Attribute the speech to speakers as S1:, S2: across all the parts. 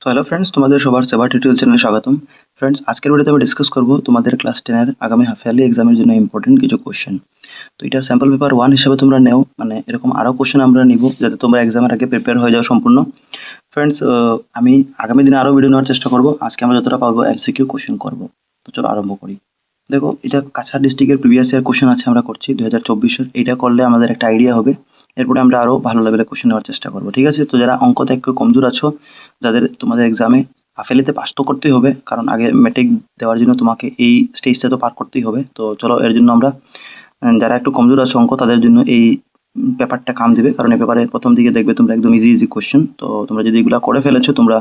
S1: তো hello friends, তোমাদের সবার সেবা টিউটোরিয়াল চ্যানেলে স্বাগতম। ফ্রেন্ডস, আজকের ভিডিওতে আমি ডিসকাস করব তোমাদের ক্লাস 10 এর আগামী হাফ ইয়ারলি এক্সামের জন্য ইম্পর্টেন্ট কিছু কোশ্চেন। তো এটা স্যাম্পল পেপার 1 হিসেবে তোমরা নেও, মানে এরকম আরো কোশ্চেন আমরা নিব যাতে তোমরা এক্সামের আগে প্রিপেয়ার হয়ে যাও সম্পূর্ণ। ফ্রেন্ডস, আমি আগামী দিনে আরো ভিডিও নেওয়ার চেষ্টা করব। আজকে আমরা যতটা পারবো এমসিকিউ কোশ্চেন করব। তো চলো আরম্ভ করি। দেখো, এটা কাছাড় ডিস্ট্রিক্টের প্রিভিয়াস ইয়ার কোশ্চেন আছে, আমরা করছি 2024 এর। এটা করলে আমাদের একটা আইডিয়া হবে। এরপরে আমরা আরো ভালো লেভেলের কোশ্চেন নেওয়ার চেষ্টা করব, ঠিক আছে? তো যারা অঙ্কতে একটু কমজোর আছো, যাদের তোমাদের এক্সামে হাফেলিতে পাস তো করতেই হবে, কারণ আগে মেট্রিক দেওয়ার জন্য তোমাকে এই স্টেজটা তো পার করতেই হবে। তো চলো, এর জন্য আমরা যারা একটু কমজোর আছে অঙ্ক, তাদের জন্য এই পেপারটা কাম দিবে, কারণ এই পেপারে প্রথম দিকে দেখবে তোমরা একদম ইজি ইজি কোশ্চেন। তো তোমরা যদি এগুলা করে ফেলেছো, তোমরা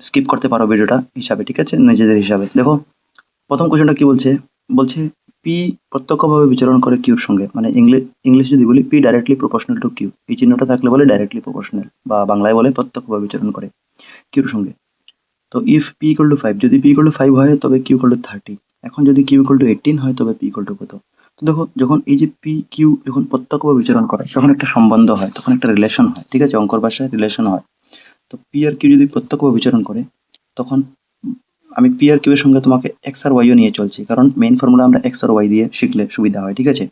S1: স্কিপ করতে পারো ভিডিওটা হিসাবে, ঠিক আছে, নিজেদের হিসাবে। দেখো, প্রথম কোশ্চেনটা কি বলছে। বলছে পি প্রত্যক্ষভাবে বিচরণ করে কিউর সঙ্গে, মানে ইংলিশ যদি বলি, P directly proportional to Q, এই চিহ্নটা থাকলে বলে ডাইরেক্টলি প্রপোর্শনাল, বা বাংলায় বলে প্রত্যক্ষভাবে বিচরণ করে কিউর সঙ্গে। তো ইফ পি ইকুয়াল টু 5, যদি পি ইকুয়াল টু 5 হয় তবে কিউ ইকুয়াল টু 30। এখন যদি কিউ ইকুয়াল টু 18 হয় তবে পি ইকুয়াল টু কত? তো দেখো, যখন এই যে পি কিউ যখন প্রত্যক্ষভাবে বিচরণ করে, তখন একটা সম্বন্ধ হয়, তখন একটা রিলেশন হয়, ঠিক আছে? অঙ্কর ভাষায় রিলেশন হয়। তো পি আর কিউ যদি প্রত্যক্ষভাবে বিচরণ করে, তখন আমি পি আর কিউ এর সঙ্গে তোমাকে এক্স আর ওয়াইও নিয়ে চলছি, কারণ মেইন ফর্মুলা আমরা এক্স আর ওয়াই দিয়ে শিখলে সুবিধা হয়, ঠিক আছে?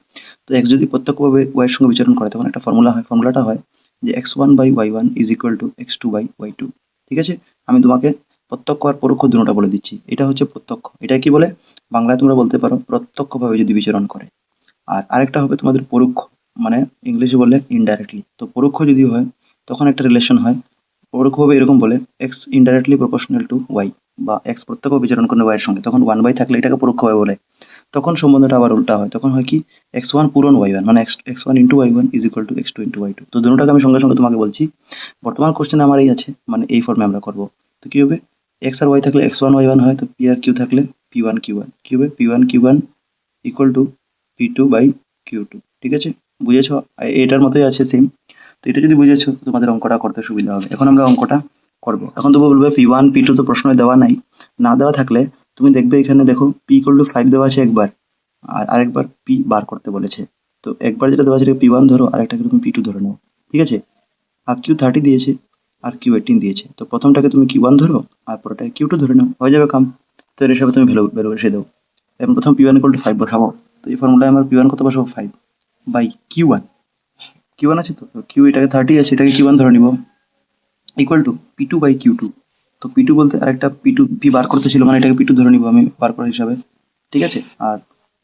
S1: তো এক্স যদি প্রত্যক্ষভাবে ওয়াই এর সঙ্গে বিচরণ করে, তখন একটা ফর্মুলা হয়, ফর্মুলাটা হয় যে x1 by y1 is equal to x2 by y2, ঠিক আছে? আমি তোমাকে প্রত্যক্ষ আর পরোক্ষ দুটোটা বলে দিচ্ছি। এটা হচ্ছে প্রত্যক্ষ, এটা কি বলে বাংলায় তোমরা বলতে পারো প্রত্যক্ষভাবে যদি বিচরণ করে। আর আরেকটা হবে তোমাদের পরোক্ষ, মানে ইংলিশে বললে ইনডাইরেক্টলি। তো পরোক্ষ যদি হয়, তখন একটা রিলেশন হয়। পরোক্ষভাবে এরকম বলে X indirectly proportional to Y, বা এক্স প্রত্যক্ষ বিচরণ করে ওয়াই এর সঙ্গে, তখন 1/, থাকলে এটাকে পরোক্ষভাবে বলে। তখন সম্বন্ধটা আবার উল্টা হয়, তখন হয় কি x1 পূরণ y1, মানে x1 into y1 is equal to x2 into y2। তো দুটোটাকে আমি সঙ্গে সঙ্গে তোমাকে বলছি। বর্তমান কোশ্চেন আমার এই আছে, মানে এই ফর্মে আমরা করব। তো কি হবে, x আর y থাকলে x1 y1 হয়, তো p আর q থাকলে p1 q1, কি হবে p1 q1 equal to p2 by q2, ঠিক আছে? বুঝেছো? এটার মতোই আছে সেম। তো এটা যদি বুঝেছো, তো তোমাদের অঙ্কটা করতে সুবিধা হবে। এখন আমরা অঙ্কটা করব। এখন তো বলবে p1 p2 তো প্রশ্নে দেওয়া নাই। না দেওয়া থাকলে তুমি দেখবে এখানে দেখো p ইকুয়াল টু 5 দেওয়া আছে একবার, আর আরেকবার p বার করতে বলেছে। তো একবার যেটা দেওয়া আছে সেটাকে p1 ধরো, আর একটাকে তুমি p2 ধরে নাও, ঠিক আছে? আর q30 দিয়েছে, আর q18 দিয়েছে। তো প্রথমটাকে তুমি q1 ধরো, আর পরেরটাকে q2 ধরে নাও, হয়ে যাবে কাম। তো এর হিসাবে তুমি ভ্যালু বের বসিয়ে দাও। এবং প্রথম p1 ইকুয়াল টু 5 বসাবো। তো এই ফর্মুলায় আমার p1 কত বসাবো, 5 বাই q1। q1 আছে, তো q এটাকে 30 আছে, এটাকে q1 ধরে নিব, equal to p2 by q2। তো p2 বলতে আরেকটা p2 p বার করতে ছিল, মানে এটাকে p2 ধরে নিব আমি বার করার হিসাবে, ঠিক আছে? আর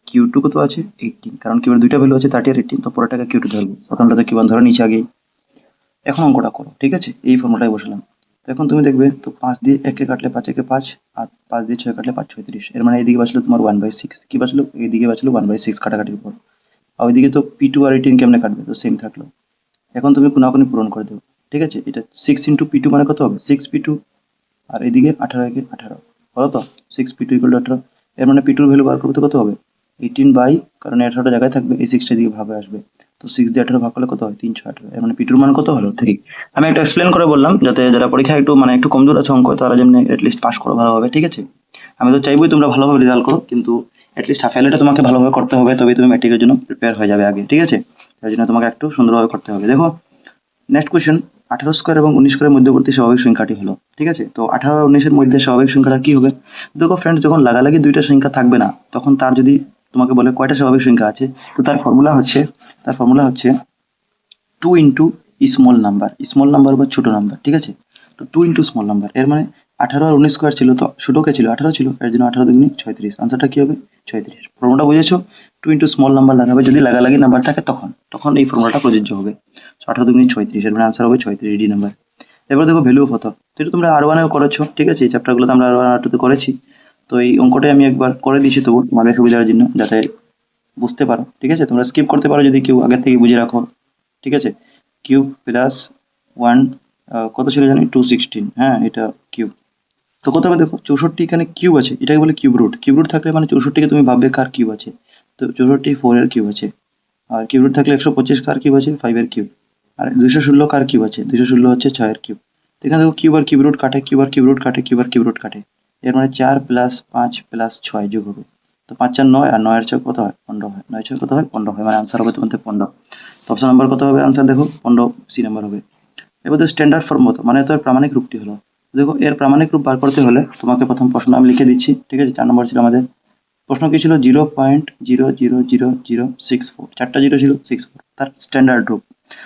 S1: q2 কত আছে, 18, কারণ q এর দুইটা ভ্যালু আছে 30 আর 18, তো পরেরটাকে q2 ধরবো, প্রথমটাতে q1 ধরে নিচে আগে। এখন অঙ্কটা করো, ঠিক আছে? এই ফর্মুলাটাই বসালাম। তো এখন তুমি দেখবে, তো 5 দিয়ে 1 কে কাটলে 5 একে 5, আর 5 দিয়ে 6 কাটলে 5 36, এর মানে এইদিকে বাঁচলো তোমার 1/6, কি বাঁচলো, এইদিকে বাঁচলো 1/6 কাটাকাটির পর। আর ওইদিকে তো p2 আর 18 কেমনে কাটবে, তো সেম থাকলো। এখন তুমি কোনাকুনি পূরণ করে দেবো, ঠিক আছে? এটা 6 ইন্টু p2 মানে কত হবে, 6p2, আর এদিকে 18 একে 18, বলো তো 6p2 ইকুয়াল টু 18। এর মানে p2 এর ভ্যালু বার করতে কত হবে, 18 বাই, কারণ 18টা জায়গায় থাকবে, এই 6টা দিকে ভাগে আসবে। তো 6 দিয়ে 18 ভাগ করলে কত হয়, 318। এর মানে p2 এর মান কত হলো, 3। আমি একটা এক্সপ্লেন করে বললাম, যাতে যারা পরীক্ষায় একটু মানে একটু কমজোর আছে অঙ্ক, তারা যেমনি লিস্ট পাস করো ভালোভাবে, ঠিক আছে? আমি তো চাইবোই তোমরা ভালোভাবে রেজাল্ট করো, কিন্তু লিস্ট হাফ ইয়ারলিটা তোমাকে ভালোভাবে করতে হবে, তবেই তুমি ম্যাট্রিকের জন্য প্রিপেয়ার হয়ে যাবে আগে, ঠিক আছে? তার জন্য তোমাকে একটু সুন্দরভাবে করতে হবে। দেখো, নেক্সট কোয়েশ্চেন, 18 স্কোয়ার এবং 19 স্কোয়ারের মধ্যবর্তী স্বাভাবিক সংখ্যাটি হলো, ঠিক আছে? তো 18 আর 19 এর মধ্যে স্বাভাবিক সংখ্যাটা কি হবে? দেখো ফ্রেন্ডস, যখন লাগালাগি দুইটা সংখ্যা থাকবে না, তখন তার যদি তোমাকে বলে কয়টা স্বাভাবিক সংখ্যা আছে, তো তার ফর্মুলা হচ্ছে 2 ইন্টু স্মল নাম্বার বা ছোট নাম্বার, ঠিক আছে? তো 2 ইন্টু স্মল নাম্বার, এর মানে 18 আর 19 স্কোয়ার ছিল, তো ছোট কে ছিল, 18 ছিল, এর জন্য 18 দুগুণে 36, আনসারটা কি হবে, 36। ফর্মুলাটা বুঝেছো? 2 ইন্টু স্মল নাম্বার লাগাবে যদি লাগালাগি নাম্বার থাকে, তখন তখন এই ফর্মুলাটা প্রযোজ্য হবে। 18 দুগুণে 36, এর মানে আনসার হবে 36 ডি নাম্বার। এবার দেখো ভ্যালু কত। তো এটা তোমরা আর ওয়ানেও করেছো, ঠিক আছে? এই চ্যাপ্টারগুলোতে আমরা আর1 আর2 তে করেছি। তো এই অঙ্কটাই আমি একবার করে দিচ্ছি তবু তোমাদের সুবিধার জন্য, যাতে বুঝতে পারো, ঠিক আছে? তোমরা স্কিপ করতে পারো যদি কেউ আগের থেকে বুঝে রাখো, ঠিক আছে? কিউব প্লাস 1, কত ছিল জানি, 216, হ্যাঁ এটা কিউব। তো কত হবে দেখো, 64 এখানে কিউব আছে, এটাকে বলে কিউব রুট। কিউব রুট থাকলে মানে 64কে তুমি ভাববে কার কিউব আছে, তো 64 4 এর কিউব আছে। আর কিউব রুট থাকলে 125 কার কিউব আছে, 5 এর কিউব। আর 216 কার কিউব আছে, 216 হচ্ছে 6 এর কিউব। তো এখানে দেখো কিউব আর কিউব রুট কাটে, কিউব আর কিউব রুট কাটে, কিউব আর কিউব রুট কাটে। এর মানে 4 প্লাস 5 প্লাস 6 যোগ হবে। তো 5 4 9, আর 9 এর 6 কত হয়, 15 হয়। 9 6 কত হয়, 15 হয়, মানে আনসার হবে তোমাদের 15। তো অপশন নাম্বার কত হবে, আনসার দেখো 15 সি নাম্বার হবে। এবার তো স্ট্যান্ডার্ড ফর্ম মতো, মানে তো প্রামাণিক রূপটি হলো। দেখো এর প্রামাণিক রূপ বার করতে হলে তোমাকে প্রথম প্রশ্ন আমি লিখে দিচ্ছি, ঠিক আছে। 4 নম্বর ছিল আমাদের প্রশ্ন, কি ছিল? 0.0000064, চারটা জিরো ছিল 64, তার স্ট্যান্ডার্ড রূপ।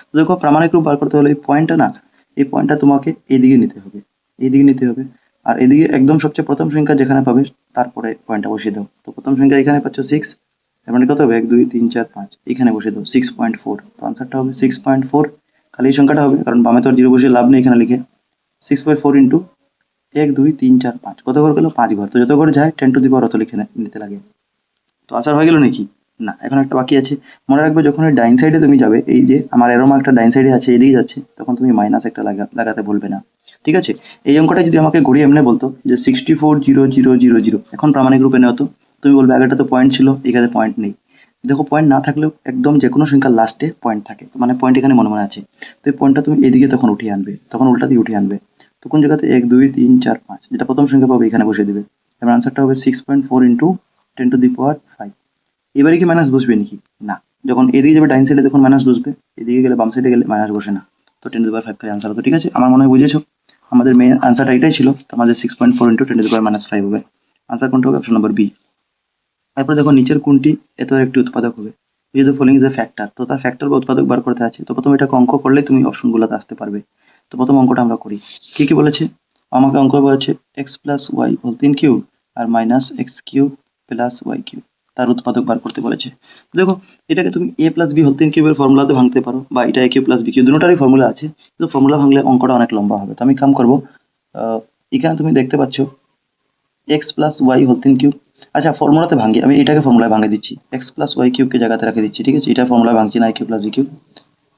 S1: তো দেখো প্রামাণিক রূপ বার করতে হলে এই পয়েন্টটা না, এই পয়েন্টটা তোমাকে এইদিকে নিতে হবে, এইদিকে নিতে হবে। আর এদিকে একদম সবচেয়ে প্রথম সংখ্যা যেখানে পাবে তারপরে পয়েন্টটা বসিয়ে দাও। তো প্রথম সংখ্যা এখানে পাচ্ছ 6, এর মানে কত হবে? 1 2 3 4 5, এখানে বসিয়ে দাও 6.4। তো আনসারটা হবে 6.4। খালি এই সংখ্যাটা হবে, কারণ বামে তো আর জিরো বসিয়ে লাভ নেই এখানে লিখে। 6/4 ইন্টু 1 2 3 4 5, কত ঘর গেল? 5 ঘর। তো যত ঘর যায় 10 টু দি পাওয়ার অত লিখে নিতে লাগে। তো আনসার হয়ে গেল নাকি? না, এখন একটা বাকি আছে। মনে রাখবে যখন ওই ডাইন সাইডে তুমি যাবে, এই যে আমার এরো মার্কটা ডাইন সাইডে আছে, এদিকে যাচ্ছে, তখন তুমি মাইনাস একটা লাগাতে ভুলবে না, ঠিক আছে। এই অঙ্কটা যদি আমাকে ঘুরিয়ে এমনি বলতো যে 64,0,0,0,0, এখন প্রামাণিক রূপে নেওয়া, তো তুমি বলবে আগেটা তো পয়েন্ট ছিল, এখানে পয়েন্ট নেই। দেখো পয়েন্ট না থাকলেও একদম যে কোনো সংখ্যার লাস্টে পয়েন্ট থাকে, তো মানে পয়েন্ট এখানে মনে মনে আছে। তো এই পয়েন্টটা তুমি এদিকে তখন উঠিয়ে আনবে, তখন উল্টা দিয়ে উঠিয়ে আনবে। তো কোন জায়গাতে? 1 2 3 4 5, যেটা প্রথম সংখ্যা পাবে এখানে বসিয়ে দিবে। এবার আনসারটা হবে 6.4 ইন্টু 10 টু দি পাওয়ার 5। এবারে কি মাইনাস বসবে নাকি? না। যখন এদিকে যাবে ডাইন সাইডে তখন মাইনাস বসবে, এদিকে গেলে বাম সাইডে গেলে মাইনাস বসে না। তো 10 টু দি পাওয়ার 5 খালি আনসার হতো, ঠিক আছে। আমার মনে হয় বুঝেছো। আমাদের মেইন আনসারটা এটাই ছিল। তো আমাদের 6.4 ইন্টু 10 টু দি পাওয়ার -5 হবে। আনসার কোনটা হবে? Option number B. তারপর দেখো নিচের কোনটি এত একটি উৎপাদক হবে? যেহেতু ফলোইং ইজ এ ফ্যাক্টর, তো তার ফ্যাক্টর বা উৎপাদক বার করতে আছে। তো প্রথমে এটাকে অঙ্ক করলে তুমি অপশনগুলোতে আসতে পারবে। তো প্রথম অঙ্কটা আমরা করি। কি কি বলেছে আমাকে? অঙ্ক বলেছে x plus Y whole 3 cube আর minus x cube plus y cube, তার উৎপাদক বার করতে বলেছে। দেখো এটাকে তুমি a প্লাস বি হোল 3 কিউবের ফর্মুলাতে ভাঙতে পারো, বা এটা a cube plus B cube, দুটোটারই ফর্মুলা আছে, কিন্তু ফর্মুলা ভাঙলে অঙ্কটা অনেক লম্বা হবে। তো আমি কাম করবো, এখানে তুমি দেখতে পাচ্ছ X plus Y whole 3 cube. আচ্ছা ফর্মুলাতে ভাঙি, আমি এটাকে ফর্মুলায় ভাঙে দিচ্ছি, এক্স প্লাস ওয়াই কিউবকে জায়গাতে রেখে দিচ্ছি, ঠিক আছে। এটা ফর্মুলায় ভাঙছি না, A cube plus B cube,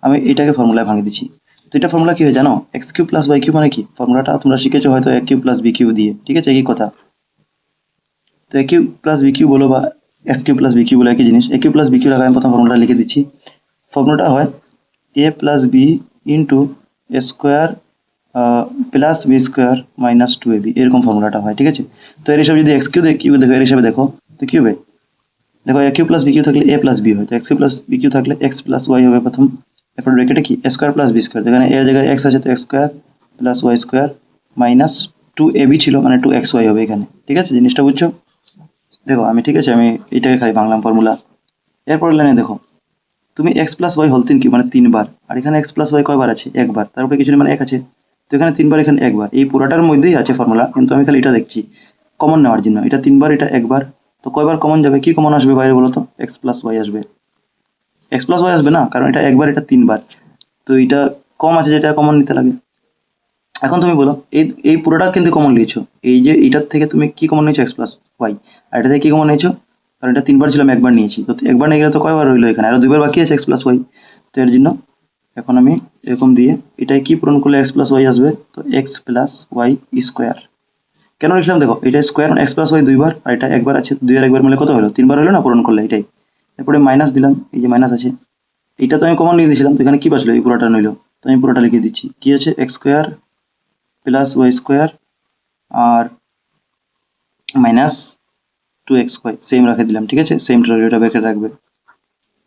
S1: আমি এটাকে ফর্মুলায় ভাঙে দিচ্ছি। তো এটা ফর্মুলা কি হয় জানো? X cube plus y cube মানে কি? ফর্মুলাটা তোমরা শিখেছো হয়তো A cube plus B cube দিয়ে, ঠিক আছে, একই কথা। তো A cube plus B cube বলো বা x cube plus B cube বলো, একই জিনিস। A cube plus B cube আমি প্রথম ফর্মুলাটা লিখে দিচ্ছি। ফর্মুলাটা হয় A plus B into A square plus B square minus 2ab, এরকম ফর্মুলাটা হয়, ঠিক আছে। তো এর হিসাবে যদি এক্স কিউব দেখো, এর হিসাবে দেখো, তো কি হবে? দেখো A cube plus B cube থাকলে এ প্লাস বি হয়, তো X cube plus B cube থাকলে এক্স প্লাস ওয়াই হবে প্রথম। এরপর ব্র্যাকেটে কি? A square plus B square, এখানে এর জায়গায় এক্স আছে, তো X square plus Y square minus 2ab ছিল, মানে 2xy হবে এখানে, ঠিক আছে। জিনিসটা বুঝছো? দেখো আমি, ঠিক আছে, আমি এটাকে খালি বাংলাম ফর্মুলা। এরপর লাইনে দেখো, তুমি এক্স প্লাস ওয়াই হোল 3 কি মানে 3 বার, আর এখানে এক্স প্লাস ওয়াই কয়বার আছে? একবার, তার উপরে কিছু নেই মানে 1 আছে। তো এখানে 3 বার, এখানে একবার, এই পুরাটার মধ্যেই আছে ফর্মুলা, কিন্তু আমি খালি এটা দেখছি কমন নেওয়ার জন্য। এটা 3 বার, এটা একবার, তো কয়বার কমন যাবে? কি কমন আসবে বাইরে বলো তো? এক্স প্লাস ওয়াই আসবে, এক্স প্লাস ওয়াই আসবে না, কারণ এটা একবার, এটা 3 বার। তো এটা কম আছে, যেটা কমন নিতে লাগে। এখন তুমি বলো, এই এই পুরোটা কিন্তু কমন নিয়েছো, এই যে এটার থেকে তুমি কি কমন নিয়েছো? X plus Y. আর এটা থেকে কি কমন নিয়েছো? কারণ এটা 3 বার ছিল, আমি একবার নিয়েছি, তো একবার নিয়ে গেলে তো কয়বার রইলো এখানে? আরো 2 বার বাকি আছে এক্স প্লাস ওয়াই। তো এর জন্য এখন আমি এরকম দিয়ে এটাই কি পূরণ করলে এক্স প্লাস ওয়াই আসবে? তো এক্স প্লাস ওয়াই স্কোয়ার। কেন লিখলাম? দেখো এটা স্কোয়ার মানে এক্স প্লাস ওয়াই 2 বার, আর এটা একবার আছে, 2 আর একবার মিলে কত হলো? 3 বার হলো না পূরণ করলে, এটাই। এরপরে মাইনাস দিলাম, এই যে মাইনাস আছে, এইটা তো আমি কমন লিখে দিয়েছিলাম, তো এখানে কি বাঁচলো? এই পুরোটা নইলো, তো আমি পুরোটা লিখে দিচ্ছি। কি আছে? X square plus Y square আর মাইনাস 2xy, সেম রেখে দিলাম, ঠিক আছে, সেম এটা ব্র্যাকেট রাখবে।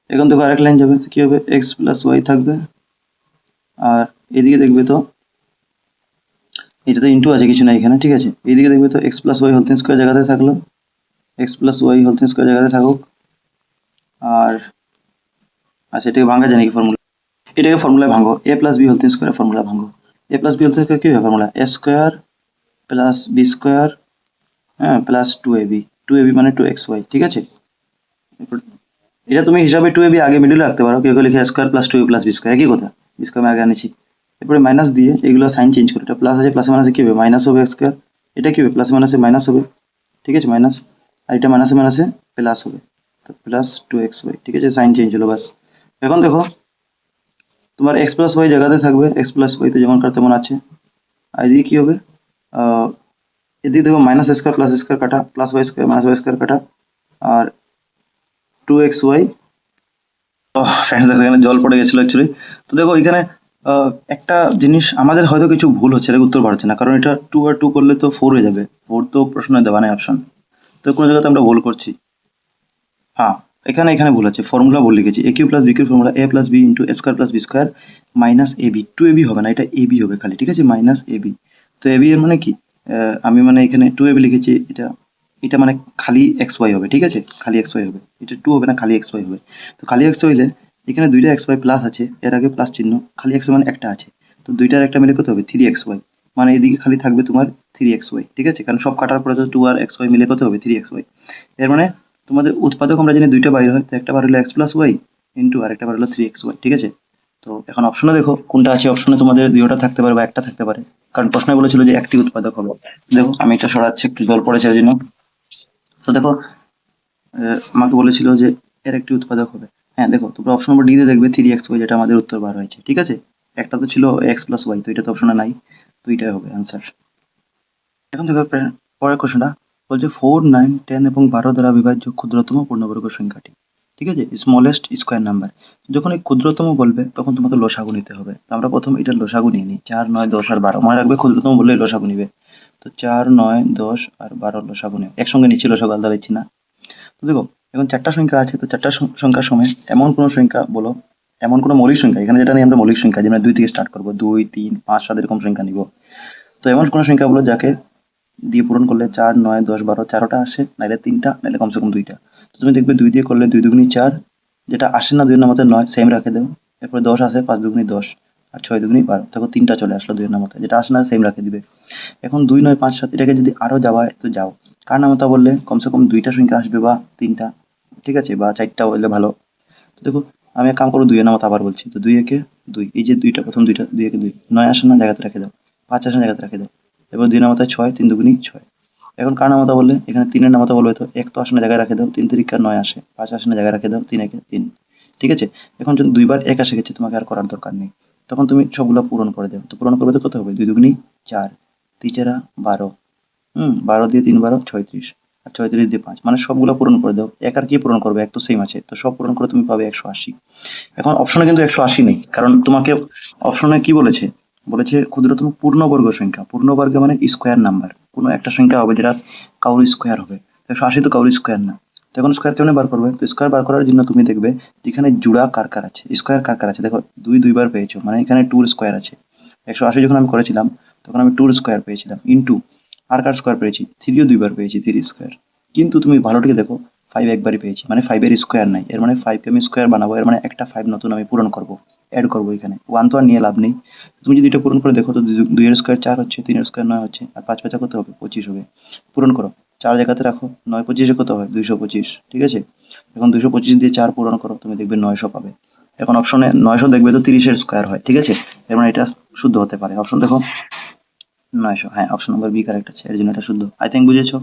S1: এখন দেখো আরেক লাইন যাবে, তো কি হবে? এক্স প্লাস ওয়াই থাকবে, আর এদিকে দেখবে তো এটা তো ইন্টু আছে, কিছু না এখানে, ঠিক আছে। এইদিকে দেখবে তো X plus Y whole 3 square জায়গাতে থাকলো, X plus Y whole 3 square জায়গাতে থাকুক। আর আচ্ছা এটাকে ভাঙা যায় নাকি ফর্মুলা? এটাকে ফর্মুলায় ভাঙো, A plus B whole 3 square formula ভাঙো। A plus B whole 3 square কি হয় formula? A square plus B square, হ্যাঁ, প্লাস 2ab মানে 2xy, ঠিক আছে। এটা তুমি হিসাবে 2ab আগে মিডিলে রাখতে পারো, কেউ কেউ লিখে square plus 2ab plus B square, একই কথা। বি স্কোয়ার আমি আগে আনিছি। এরপরে মাইনাস দিয়ে এগুলো সাইন চেঞ্জ করে, এটা প্লাস আছে, প্লাসে মাইনাসে কি হবে? মাইনাস হবে স্কোয়ার। এটা কি হবে? প্লাসে মাইনাসে মাইনাস হবে, ঠিক আছে, মাইনাস। আর এটা মাইনাসে মাইনাসে প্লাস হবে, তো প্লাস 2xy, ঠিক আছে, সাইন চেঞ্জ হলো বাস। এখন দেখো তোমার এক্স প্লাস ওয়াই জায়গাতে থাকবে, এক্স প্লাস ওয়াই তো যেমন কার তেমন আছে। আর এদিকে কি হবে? এদিকে দেখো মাইনাস স্কোয়ার প্লাস স্কোয়ার কাটা, plus Y square minus Y square কাটা, আর 2xy। ফ্রেন্ডস দেখো এখানে জল পড়ে গেছিল অ্যাকচুয়ালি। তো দেখো এখানে একটা জিনিস আমাদের হয়তো কিছু ভুল হচ্ছে, এটা উত্তর পারছে না, কারণ এটা 2 আর 2 করলে তো 4 হয়ে যাবে, 4 তো প্রশ্নে দেওয়া নেই অপশন। তো কোনো জায়গাতে আমরা ভুল করছি। হ্যাঁ, এখানে এখানে ভুল আছে, ফর্মুলা ভুল লিখেছি। A cube plus B cube formula A plus B into A square plus B square minus A B, 2ab হবে না, এটা এবি হবে খালি, ঠিক আছে, মাইনাস এবি। তো এবি এর মানে কি, আমি মানে এখানে 2ab লিখেছি, এটা এটা মানে খালি এক্স ওয়াই হবে, ঠিক আছে, খালি এক্স ওয়াই হবে, এটা 2 হবে না, খালি এক্স ওয়াই হবে। তো খালি এক্স হইলে এখানে দুইটা এক্স ওয়াই প্লাস আছে, এর আগে প্লাস চিহ্ন, খালি এক্স মানে একটা আছে, তো দুইটার একটা মিলে কত হবে 3xy, মানে এদিকে খালি থাকবে তোমার 3xy, ঠিক আছে, কারণ সব কাটার পরে তো 2 আর xy মিলে কত হবে 3xy। এর মানে তোমাদের উৎপাদক আমরা জানি দুইটা বাইর হয়, তো একটা বার হলো x প্লাস ওয়াই ইন্টু আর একটা বার হলো 3xy, ঠিক আছে। তো এখন অপশনে দেখো কোনটা আছে, অপশনে তোমাদের দুইটা থাকতে পারে বা একটা থাকতে পারে, কারণ প্রশ্নে বলেছিল যে একটি উৎপাদক হবে। দেখো আমি এটা সরাচ্ছি, একটু জল পড়েছে এর জন্য। তো দেখো আমাকে বলেছিল যে এর একটি উৎপাদক হবে। হ্যাঁ দেখো, তোমরা অপশন নম্বর ডি তে দেখবে 3xy, যেটা আমাদের উত্তর বার হয়েছে, ঠিক আছে। একটা তো ছিল x প্লাস ওয়াই, তো এটা তো অপশনে নাই, তো এটাই হবে অ্যান্সার। এখন দেখো পরের কোশ্চেনটা বলছে 4, 9, 10 এবং 12 দ্বারা বিভাজ্য ক্ষুদ্রতম পূর্ণবর্গ সংখ্যাটি, ঠিক আছে, স্মলেস্ট স্কোয়ার নাম্বার। যখন এই ক্ষুদ্রতম বলবে তখন তোমাকে লসাগু নিতে হবে, তো আমরা প্রথম এটার লসাগু নিয়ে নিই। 4, 9, 10 আর 12, মনে রাখবে ক্ষুদ্রতম বললে লসাগু নিবে। তো 4, 9, 10 আর 12 লসাগু নেবে, একসঙ্গে নিচ্ছি, লসাগু আলাদা নিচ্ছি না। তো দেখো এখন চারটা সংখ্যা আছে, তো চারটা সংখ্যার সময় এমন কোনো সংখ্যা বলো, এমন কোনো মৌলিক সংখ্যা, এখানে যেটা নিয়ে আমরা মৌলিক সংখ্যা, যেমন 2 থেকে স্টার্ট করবো, 2, 3, 5, 7 এরকম সংখ্যা নিব। তো এমন কোনো সংখ্যা বলো যাকে দিয়ে পূরণ করলে 4, 9, 10, 12 চারোটা আসে, নাইলে তিনটা, নাইলে কমসে কম দুইটা। তো তুমি দেখবে 2 দিয়ে করলে 2 দুগুনি 4, যেটা আসে না 2 এর নামতে 9 সেম রাখে দাও। এরপরে 10 আসে, 5 দুগুনি 10 আর 6 দুগুনি 12, দেখো তিনটা চলে আসলো 2 এর নামতে, যেটা আসে না সেম রাখে দিবে। এখন 2, 9, 5, 7 এটাকে যদি আরো যাওয়ায় তো যাও, কার নামতা বললে কমসে কম দুইটা সংখ্যা আসবে বা তিনটা, ঠিক আছে, বা চারটা হলে ভালো। তো দেখো আমি এক কাম করবো, 2 এর নামতা আবার বলছি, তো 2 একে 2, এই যে দুইটা প্রথম দুইটা 2 একে 2, 9 আসে না জায়গাতে রেখে দাও, 5 আসে না জায়গাতে রেখে দাও। এবার 2 এর নামতা 6, 3 দুগুনি 6। এখন কার নামতা বললে এখানে 3 এর নামতা বলবে, তো 1 তো আসে না জায়গায় রেখে দাও, 3 তিরিকা 9 আসে, 5 আসে না জায়গায় রেখে দাও, 3 একে 3, ঠিক আছে। এখন যদি দুইবার 1 এসে গেছে, তোমাকে আর করার দরকার নেই, তখন তুমি সবগুলো পূরণ করে দাও। তো পূরণ করবে তো কত হবে, 2 দুগুনি 4, 3 চারা 12, 12 দিয়ে 3 12 36, আর 36 দিয়ে 5, মানে সবগুলো পূরণ করে দাও। এক আর কি পূরণ করবে, এক তো সেম আছে, তো সব পূরণ করে তুমি পাবে 180। এখন অপশনে কিন্তু 180 নেই, কারণ তোমাকে অপশনে কি বলেছে, বলেছে ক্ষুদ্রতম পূর্ণবর্গ সংখ্যা, পূর্ণবর্গ মানে স্কোয়ার নাম্বার, কোনো একটা সংখ্যা হবে যেটা কারোর স্কোয়ার হবে। 180 তো কারোর স্কোয়ার না, তো এখন স্কোয়ার কেমনে বার করবে, তো স্কোয়ার বার করার জন্য তুমি দেখবে যেখানে জোড়া কার কার আছে, স্কোয়ার কার কার আছে, দেখো 2 দুইবার পেয়েছো, মানে এখানে 2 স্কোয়ার আছে। 180 যখন আমি করেছিলাম তখন আমি 2 স্কোয়ার পেয়েছিলাম, ইন্টু আর কার স্কোয়ার পেয়েছি, 3ও দুইবার পেয়েছি, 3 স্কোয়ার। কিন্তু তুমি ভালো থেকে দেখো 5 একবারই পেয়েছি, মানে 5 এর স্কোয়ার নাই, এর মানে 5 কে আমি স্কোয়ার বানাবো, এর মানে একটা 5 নতুন আমি পূরণ করবো, অ্যাড করবো, এখানে 1 তো আর নিয়ে লাভ নেই। তুমি যদি এটা পূরণ করে দেখো, তো 2 এর স্কোয়ার 4 হচ্ছে, 3 এর স্কোয়ার 9 হচ্ছে, আর 5 5 কত হবে 25 হবে। পূরণ করো, 4 জায়গাতে রাখো, 9 25 কত হয় 225, ঠিক আছে। এখন 225 দিয়ে 4 পূরণ করো, তুমি দেখবে 900 পাবে। এখন অপশনে 900 দেখবে তো 30 এর স্কোয়ার হয়, ঠিক আছে, এর মানে এটা শুদ্ধ হতে পারে। অপশন দেখো 900, হ্যাঁ অপশন নম্বর বি কারেক্ট আছে, এর জন্য এটা শুদ্ধ, আই থিঙ্ক বুঝেছো।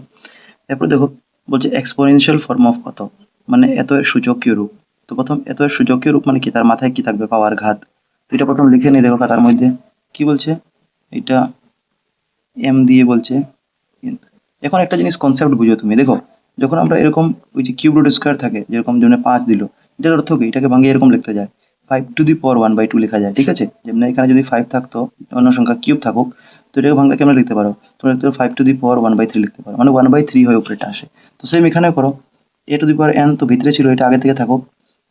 S1: এরপর দেখো বলছে এক্সপোনেনশিয়াল ফর্ম অফ কত, মানে এত এর সূচকীয় রূপ। তো প্রথম এত এর সূচকীয় রূপ মানে কি, তার মাথায় কি থাকবে, পাওয়ার ঘাত। তো এটা প্রথম লিখে নিই, দেখো খাতার মধ্যে কি বলছে, এটা এম দিয়ে বলছে n। এখন একটা জিনিস কনসেপ্ট বুঝো তুমি, দেখো যখন আমরা এরকম ওই যে কিউব রুট স্কোয়ার থাকে, যেরকম যেমন 5 দিল, এটার অর্থ কি, এটাকে ভাঙিয়ে এরকম লিখতে যায় 5 to the power 1/2 লেখা যায়, ঠিক আছে। যেমন এখানে যদি 5 থাকতো, অন্য সংখ্যা কিউব থাকুক, তো এটাকে ভাঙলে কেমন লিখতে পারো, তোমরা লিখতে পারো 5 to the power 1/3 লিখতে পারো, মানে 1/3 হয়ে উপরেটা আসে। তো সেম এখানে করো, a to the power n তো ভিতরে ছিল, এটা আগে থেকে থাকুক,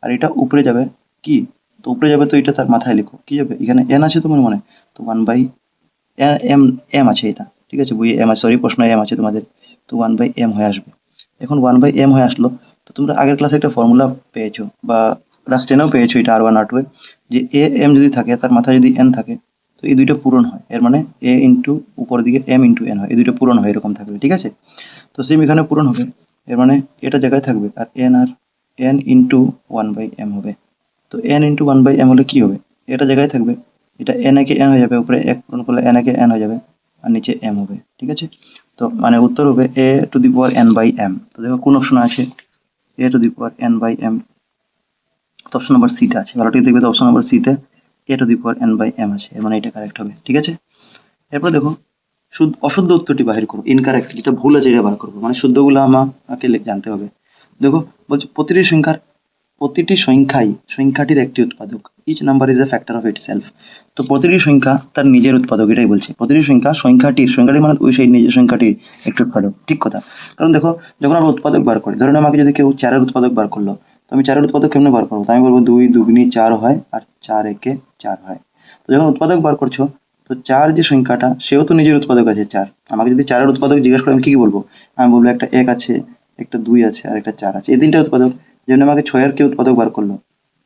S1: আর এটা উপরে যাবে কি, তো উপরে যাবে, তো এটা তার মাথায় লিখো কি যাবে, এখানে n আছে তোমার মনে, তো 1/m, m আছে এটা, ঠিক আছে, বইয়ে m আছে, সরি প্রশ্ন m আছে তোমাদের, তো 1/m হয়ে আসবে। এখন 1/m হয়ে আসলো, তো তোমরা আগের ক্লাসে একটা ফর্মুলা পেয়েছো বা ক্লাস 10এও পেয়েছো, এটা R1 R2 এ, যে a m যদি থাকে তার মাথায় যদি n থাকে, তো এই দুইটা পূরণ হয়, এর মানে a ইন্টু উপরের দিকে m ইন্টু n হয়, এই দুইটা পূরণ হয়, এরকম থাকবে, ঠিক আছে। তো সেম এখানে পূরণ হবে, এর মানে এটা জায়গায় থাকবে, আর n ইন্টু 1/m হবে। তো n ইন্টু 1/m হলে কি হবে, এটা জায়গায় থাকবে, এটা n একে n হয়ে যাবে, উপরে 1 পূরণ করলে n একে n হয়ে যাবে, আর নিচে m হবে, ঠিক আছে। তো মানে উত্তর হবে a to the power n/m। তো দেখো কোন অপশন আছে, a to the power n/m, তো অপশন নাম্বার সি তে আছে, ভালো ঠিক দেখবে, তো অপশন নাম্বার সি তে a to the power n/m আছে, এর মানে এটা কারেক্ট হবে, ঠিক আছে। এরপর দেখো অশুদ্ধ উত্তরটি বাহির করো, ইনকারেক্ট যেটা ভুল আছে এটা বার করবো, মানে শুদ্ধগুলো আমাকে জানতে হবে। দেখো বলছে প্রতিটি সংখ্যাই সংখ্যাটির একটি উৎপাদক, each number is a factor of itself. তো প্রতিটি সংখ্যা তার নিজের উৎপাদক, এটাই বলছে, প্রতিটি সংখ্যা সংখ্যাটি মানে ওই সেই নিজের সংখ্যাটির একটি উৎপাদক, ঠিক কথা। কারণ দেখো যখন আমরা উৎপাদক বার করি, ধরুন আমাকে যদি কেউ 4 এর উৎপাদক বার করলো, তো আমি 4 এর উৎপাদক কেমনে বার করবো, তো আমি বলবো 2 দুগুনি 4 হয়, আর 4 একে 4 হয়। তো যখন উৎপাদক বার করছো, তো 4 যে সংখ্যাটা সেও তো নিজের উৎপাদক আছে 4। আমাকে যদি 4 এর উৎপাদক জিজ্ঞেস করে আমি কি বলবো? আমি বলবো একটা 1 আছে, একটা 2 আছে আর একটা 4 আছে। এই তিনটা উৎপাদক। যেমন আমাকে 6 এর কে উৎপাদক বার করলো?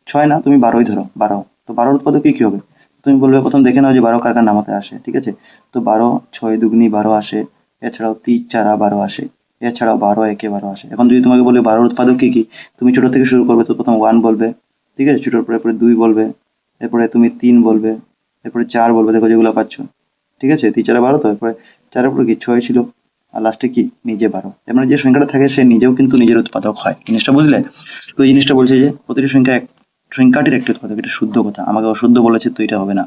S1: 6 না, তুমি 12ই ধরো, 12। তো 12 উৎপাদক কি হবে? তুমি বলবে প্রথম দেখে নাও যে 12 কার কার নামতে আসে, ঠিক আছে? তো 12 6 দুগুনি 12 আসে, এছাড়াও 3 4 12 আসে, এছাড়াও 12 একে 12 আসে। এখন যদি তোমাকে বলি 12 উৎপাদক কি কি, তুমি ছোট থেকে শুরু করবে, তো প্রথম 1 বলবে, ঠিক আছে, ছোটোর পরে পরে 2 বলবে, এরপরে তুমি 3 বলবে, এরপরে 4 বলবে, দেখো যেগুলো পাচ্ছ, ঠিক আছে? 3 4 12, তো এরপরে 4 এর পরে কি 6 ছিল, আর লাস্টে কি নিজে 12। এর মানে যে সংখ্যাটা থাকে সে নিজেও কিন্তু নিজের উৎপাদক হয়। জিনিসটা বুঝলে? তো এই জিনিসটা বলছে যে প্রতিটি সংখ্যা সংখ্যাটির একটি উৎপাদক। এটা শুদ্ধ কথা, আমাকে অশুদ্ধ বলেছে তো এটা হবে না।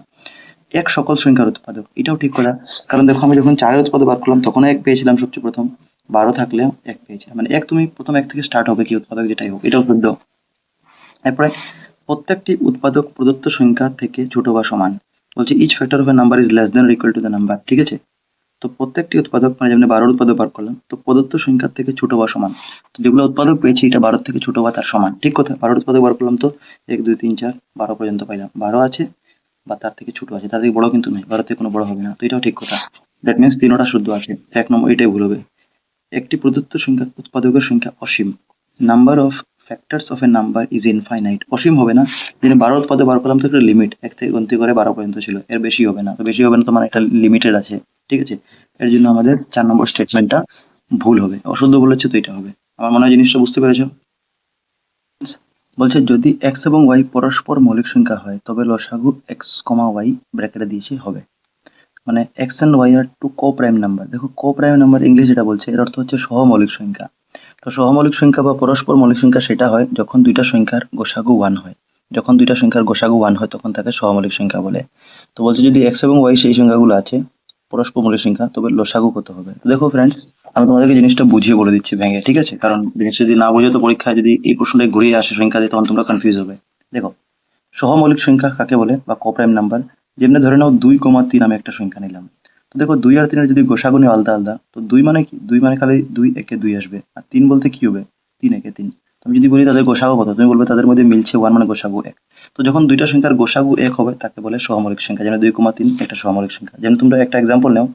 S1: এক সকল সংখ্যার উৎপাদক, এটাও ঠিক কথা। কারণ দেখো আমি যখন 4 এর উৎপাদক বার করলাম তখন 1 পেয়েছিলাম সবচেয়ে প্রথম, 12 থাকলেও 1 পেয়েছিলাম, মানে 1 তুমি প্রথম 1 থেকে স্টার্ট হবে কি উৎপাদক যেটাই হোক, এটাও শুদ্ধ। এরপরে প্রত্যেকটি উৎপাদক প্রদত্ত সংখ্যা থেকে ছোট বা সমান। বলছে each factor of a number is less than equal to the number, ঠিক আছে? তো প্রত্যেকটি উৎপাদক মানে যেমন 12 উৎপাদক বার করলাম, তো প্রদত্ত সংখ্যার থেকে ছোট বা সমান। তো যেগুলো উৎপাদক পেয়েছি এটা 12 থেকে ছোট বা তার সমান, ঠিক কথা। 12 উৎপাদক বার করলাম, তো 1 2 3 4 12 পর্যন্ত পাইলাম, 12 আছে বা তার থেকে ছোট আছে, তার থেকে বড় কিন্তু নয়, 12 থেকে কোনো বড় হবে না, তো এটাও ঠিক কথা। দ্যাট মিনস তিনোটা শুদ্ধ আছে, তো 1 নম্বর এটাই ভুল হবে। একটি প্রদত্ত সংখ্যা উৎপাদকের সংখ্যা অসীম। Number of factors of a number is infinite. অসীম হবে না, যিনি 12 উৎপাদক বার করলাম তো একটা লিমিট, 1 থেকে গণতি করে 12 পর্যন্ত ছিল, এর বেশি হবে না। তো বেশি হবে না তো মানে একটা লিমিটেড আছে, ঠিক আছে? এর জন্য আমাদের 4 নম্বর স্টেটমেন্টটা ভুল হবে, অশুদ্ধ বলেছে তো এটা হবে। আমার মনে হয় জিনিসটা বুঝতে পেরেছো? বলছে যদি x এবং y পরস্পর মৌলিক সংখ্যা হয় তবে লসাগু x, y ব্র্যাকেটে দিয়েছে হবে। মানে X and Y are two coprime number. দেখো কো প্রাইম নাম্বার ইংলিশ যেটা বলছে এর অর্থ হচ্ছে সহমৌলিক সংখ্যা। তো সহমৌলিক সংখ্যা বা পরস্পর মৌলিক সংখ্যা সেটা হয় যখন দুইটা সংখ্যার গোসাগু 1 হয়। যখন দুইটা সংখ্যার গোসাগু 1 হয় তখন তাকে সহমৌলিক সংখ্যা বলে। তো বলছে যদি এক্স এবং ওয়াই সেই সংখ্যাগুলো আছে পরস্পর মৌলিক সংখ্যা তবে লসাগু কত হবে? তো দেখো ফ্রেন্ডস, আমি তোমাদেরকে জিনিসটা বুঝিয়ে বলে দিচ্ছি ভেঙে, ঠিক আছে? কারণ জিনিসটা যদি না বুঝে তো পরীক্ষায় যদি এই প্রশ্নটা ঘুরিয়ে আসে সংখ্যা দিয়ে তখন তোমরা কনফিউজ হবে। দেখো, সহমৌলিক সংখ্যা কাকে বলে বা কোপ্রাইম নাম্বার? যেমনি ধরে নাও 2,3 আমি একটা সংখ্যা নিলাম। তো দেখো 2 আর 3 এর যদি গোসাগু নিই আলাদা আলাদা, তো 2 মানে কি? 2 মানে খালি 2 একে 2 আসবে। আর 3 বলতে কি হবে? 3 একে 3। তো আমি যদি বলি তাদের গোসাগু কত? তুমি বলবে তাদের মধ্যে মিলছে 1 মানে গোসাগু 1। তো যখন দুইটা সংখ্যার গোসাগু 1 হবে তাকে বলে সহমৌলিক সংখ্যা। যেমন 2,3 একটা সহমৌলিক সংখ্যা। যেমন তোমরা একটা এক্সাম্পল নাও,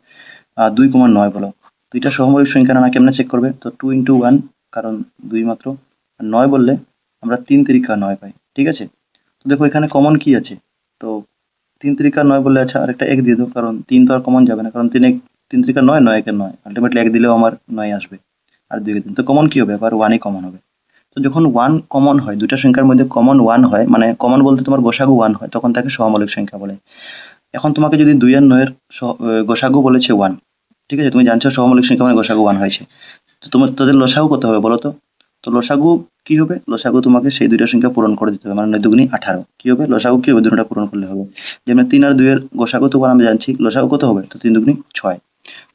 S1: 2,9 বলো। দুইটা সহমৌলিক সংখ্যা না কেমনে চেক করবে? তো 2 into 1, কারণ 2 মাত্র। আর 9 বললে আমরা 3 তিরিকা 9 পাই, ঠিক আছে? তো দেখো এখানে কমন কি আছে? তো 3 তিরিকা 9 বললে আচ্ছা আরেকটা 1 দিয়ে দাও, কারণ 3 তো আর কমন যাবে না, কারণ 3 তিরিকা 9, 9 একে 9, আলটিমেটলি 1 দিলেও আমার 9 আসবে। আর 2 কে 3, তো কমন কি হবে? আবার 1 ই কমন হবে। তো যখন 1 কমন হয়, দুইটা সংখ্যার মধ্যে কমন 1 হয়, মানে কমন বলতে তোমার গোসাগু 1 হয়, তখন তাকে সহমৌলিক সংখ্যা বলে। এখন তোমাকে যদি 2 আর 9 এর গোসাগু বলেছে 1, ঠিক আছে? তুমি জানছো সহমৌলিক সংখ্যা মানে গোসাগু 1 হয়েছে। তো তোমার তোদের লসাগু কত হবে বলো তো? তো লসাগু কি হবে? লসাগু তোমাকে সেই দুইটা সংখ্যা পূরণ করে দিতে হবে, মানে 9 দুগুনি 18। কি হবে? লসাগু কি হবে? দুটোটা পূরণ করলে হবে। যেমন 3 আর 2 এর গোসাগু তো আমি জানছি, লসাগু কত হবে? তো 3 দুগুনি 6।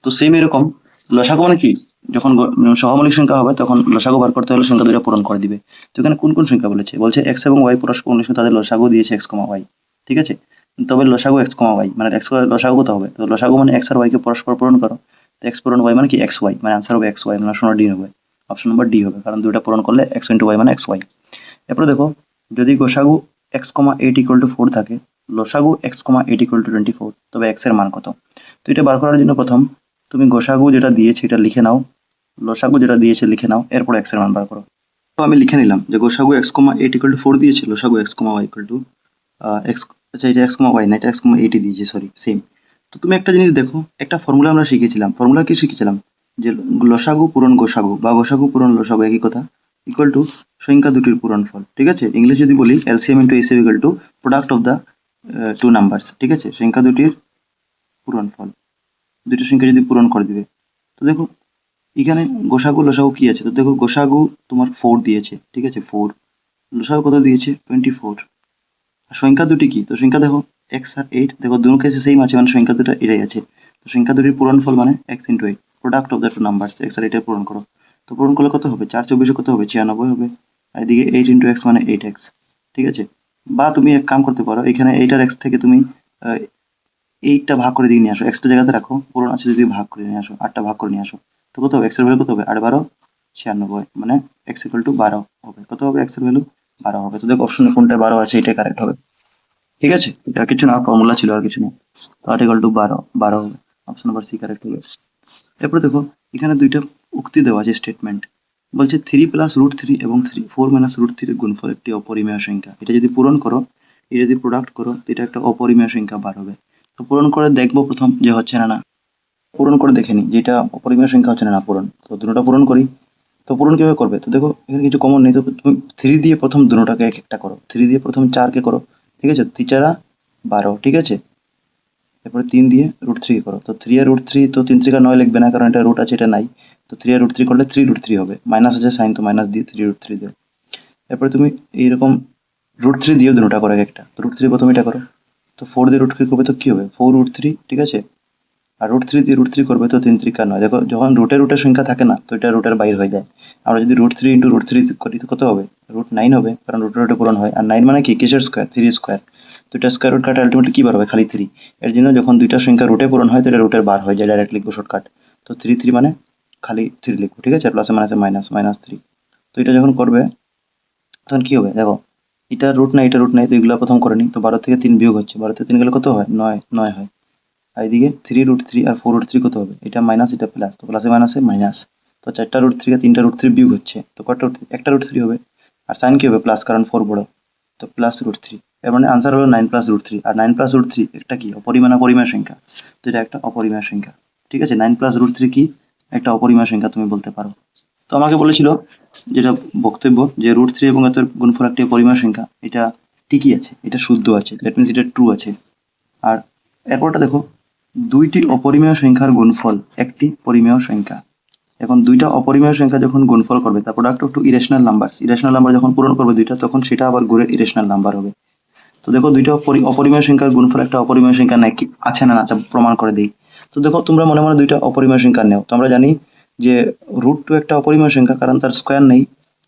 S1: তো সেম এরকম লসাগু মানে কি? যখন সহমৌলিক সংখ্যা হবে তখন লসাগু বার করতে হলে সংখ্যা দুইটা পূরণ করে দিবে। তো এখানে কোন কোন সংখ্যা বলেছে? বলছে x এবং y পরস্পর মৌলিক সংখ্যা, তাদের লসাগু দিয়েছে x, y, ঠিক আছে? তবে লসাগু x, y মানে x লসাগু কত হবে? তো লসাগু মানে x আর y কে পরস্পর পূরণ করো। তো x পূরণ y মানে কি? xy, মানে আনসার হবে xy, মানে অপশন ডি হবে। অপশন নাম্বার ডি হবে, কারণ দুইটা পূরণ করলে x ইন্টু y মানে xy। এরপরে দেখো, যদি গোসাগু x, 8 ইকুয়াল টু 4 থাকে, লসাগু x, 8 ইকুয়াল টু 24, তবে x এর মান কত? তো এটা বার করার জন্য প্রথম তুমি গোসাগু যেটা দিয়েছে এটা লিখে নাও, লসাগু যেটা দিয়েছে লিখে নাও, এরপর x এর মান বার করো। তো আমি লিখে নিলাম যে গোসাগু x, 8 ইকুয়াল টু 4 দিয়েছে, লসাগু x, y equal to x, আচ্ছা এটা x, y না, এটা x, 8 দিয়েছে, সরি সেম। তো তুমি একটা জিনিস দেখো, একটা ফর্মুলা আমরা শিখেছিলাম। ফর্মুলা কি শিখেছিলাম? যে লসাগু পূরণ গোসাগু বা গোসাগু পূরণ লসাগু একই কথা, ইকুয়াল টু সংখ্যা দুটির পূরণফল, ঠিক আছে? ইংলিশ যদি বলি LCM into ACM equal to product of the two numbers, ঠিক আছে? সংখ্যা দুটির পূরণফল, দুটি সংখ্যা যদি পূরণ করে দিবে। তো দেখো এখানে গোসাগু লসাগু কি আছে? তো দেখো গোসাগু তোমার 4 দিয়েছে, ঠিক আছে? 4। লসাগু কত দিয়েছে? 24। আর সংখ্যা দুটি কি? তো সংখ্যা দেখো x আর 8, দেখো দুটো কেসে সেম আছে, মানে সংখ্যা দুটো এটাই আছে। তো সংখ্যা দুটির পূরণফল মানে x into 8, product of the two numbers, x আর 8 এর পূরণ করো। তো পূরণ করলে কত হবে? 4 24 কত হবে? 96 হবে। আর এদিকে 8 ইন্টু x মানে 8x, ঠিক আছে? বা তুমি এক কাম করতে পারো, এখানে 8 আর x থেকে তুমি 8টা ভাগ করে দিয়ে নিয়ে আসো, x টা জায়গাতে রাখো, পূরণ আছে যদি ভাগ করে নিয়ে আসো, 8টা ভাগ করে নিয়ে আসো। তো কত হবে? x এর ভ্যালু কত হবে? 8 12 96, মানে x ইকুয়াল টু 12 হবে। কত হবে? x এর ভ্যালু 12 হবে। তো দেখো অপশনে কোনটা 12 আছে এটাই কারেক্ট হবে। ঠিক আছে, এটা কিছু না, ফর্মুলা ছিল আর কিছু না। তো r ইকুয়াল টু 12 হবে, অপশন নাম্বার সি কারেক্ট হবে। এরপরে দেখো এখানে দুইটা উক্তি দেওয়া আছে, স্টেটমেন্ট বলছে 3 + √3 এবং 4 - √3 এর গুণফল একটি অপরিমেয় সংখ্যা। এটা যদি পূরণ করো, এটা যদি প্রোডাক্ট করো, তো এটা একটা অপরিমেয় সংখ্যা বার হবে। তো পূরণ করে দেখবো প্রথম যে হচ্ছে না না, পূরণ করে দেখে নিই যে এটা অপরিমেয় সংখ্যা হচ্ছে না না পূরণ। তো দুটোটা পূরণ করি। তো পূরণ কিভাবে করবে? তো দেখো এখানে কিছু কমন নেই, তো তুমি 3 দিয়ে প্রথম দুটোটাকে এক একটা করো, 3 দিয়ে প্রথম 4 কে করো, ঠিক আছে, 3 × 4 = 12, ঠিক আছে। এরপরে 3 দিয়ে √3 করো, তো 3 আর √3, তো 3 3 9 লিখবে না, কারণ এটা রুট আছে, এটা নাই। তো 3 আর √3 করলে 3 √3 হবে, মাইনাস আছে সাইন, তো মাইনাস দিয়ে 3 √3 দিও। এরপরে তুমি এইরকম √3 দিয়েও দুটোটা করে একটা, তো √3 প্রথমে এটা করো। তো 4 দিয়ে √3 করবে, তো কি হবে 4 √3, ঠিক আছে। আর √3 দিয়ে √3 করবে, তো 3 3 9। দেখো যখন রুটের সংখ্যা থাকে না, তো এটা রুটের বাইরে হয়ে যায়। আমরা যদি √3 × √3 করি, তো কত হবে? √9 হবে, কারণ রুটে পূরণ হয়। আর 9 মানে কি, কিসের স্কোয়ার? 3 স্কোয়ার। তো এটা স্কোয়ার রুট কাটা আলটিমেটলি কি বার হবে? খালি 3। এর জন্য যখন দুইটা সংখ্যা রুটে পূরণ হয়, তো এটা রুটের বার হয়ে যায়, ডাইরেক্ট লিখবো শর্টকাট। তো 3 3 মানে খালি 3 লিখবো, ঠিক আছে, প্লাসে মাইনাসে মাইনাস, -3। তো এটা যখন করবে তখন কি হবে দেখো, এটা রুট নাই, এটা রুট নাই, তো এগুলো প্রথম করে নিই। তো 12 থেকে 3 বিয়োগ হচ্ছে, 12 থেকে 3 গেলে কত হয়? 9 9 হয়। আর এদিকে 3 √3 আর 4 √3 কত হবে? এটা মাইনাস, এটা প্লাস, তো প্লাসে মাইনাসে মাইনাস। তো 4টা √3 আর 3টা √3 বিয়োগ হচ্ছে, তো কটা √3? একটা √3 হবে। আর সাইন কি হবে? প্লাস, কারণ 4 বড়, তো প্লাস √3। এর মানে আনসার হলো 9 + √3। আর 9 + √3 একটা কি, অপরিমেয় সংখ্যা। তো এটা একটা অপরিমেয় সংখ্যা, ঠিক আছে। 9 + √3 কি? একটা অপরিমেয় সংখ্যা তুমি বলতে পারো। তো আমাকে বলেছিল, যেটা বক্তব্য, যে √3 এবং এত গুণফল একটি অপরিমেয় সংখ্যা, এটা ঠিকই আছে, এটা শুদ্ধ আছে, দ্যাট মিনস এটা ট্রু আছে। আর এরপরটা দেখো, দুইটি অপরিমেয় সংখ্যার গুণফল একটি পরিমেয় সংখ্যা। এখন দুইটা অপরিমেয় সংখ্যা যখন গুণফল করবে, তার product two irrational number, irrational number যখন পূরণ করবে দুইটা, তখন সেটা আবার ঘুরে ইরেশনাল নাম্বার হবে। তো দেখো দুইটা অপরিমেয় সংখ্যার গুণফল একটা অপরিমেয় সংখ্যা নাকি আছে না, আচ্ছা প্রমাণ করে দিই। তো দেখো তোমরা মনে মনে দুইটা অপরিমেয় সংখ্যা নেও। তো আমরা জানি যে √2 একটা অপরিমেয় সংখ্যা, কারণ তার স্কোয়ার নেই।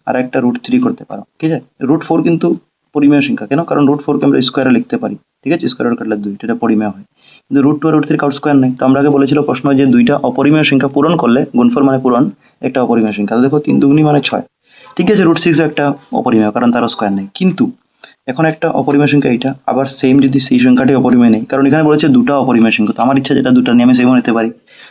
S1: আর একটা √3 করতে পারো, ঠিক আছে। √4 কিন্তু পরিমেয় সংখ্যা, কেন? কারণ √4 কে আমরা স্কোয়ারে লিখতে পারি, ঠিক আছে, স্কোয়ার রুট কাটলে 2, এটা পরিমেয় হয়। কিন্তু √2 আর √3 কারোর স্কোয়ার নেই। তো আমরা আগে বলেছিল প্রশ্ন, যে দুইটা অপরিমেয় সংখ্যা পূরণ করলে, গুণফল মানে পূরণ, একটা অপরিমেয় সংখ্যা। তো দেখো 3 2 মানে 6, ঠিক আছে। √6 একটা অপরিমেয়, কারণ তারও স্কোয়ার নেই। কিন্তু এখন একটা অপরিমেয় সংখ্যা এইটা, আবার সেম যদি সেই সংখ্যাটি অপরিমেয় নেই, কারণ এখানে বলেছে দুটো অপরিমেয় সংখ্যা, তো আমার ইচ্ছা যেটা দুটো নিয়ে আমি সেমও নিতে পারি।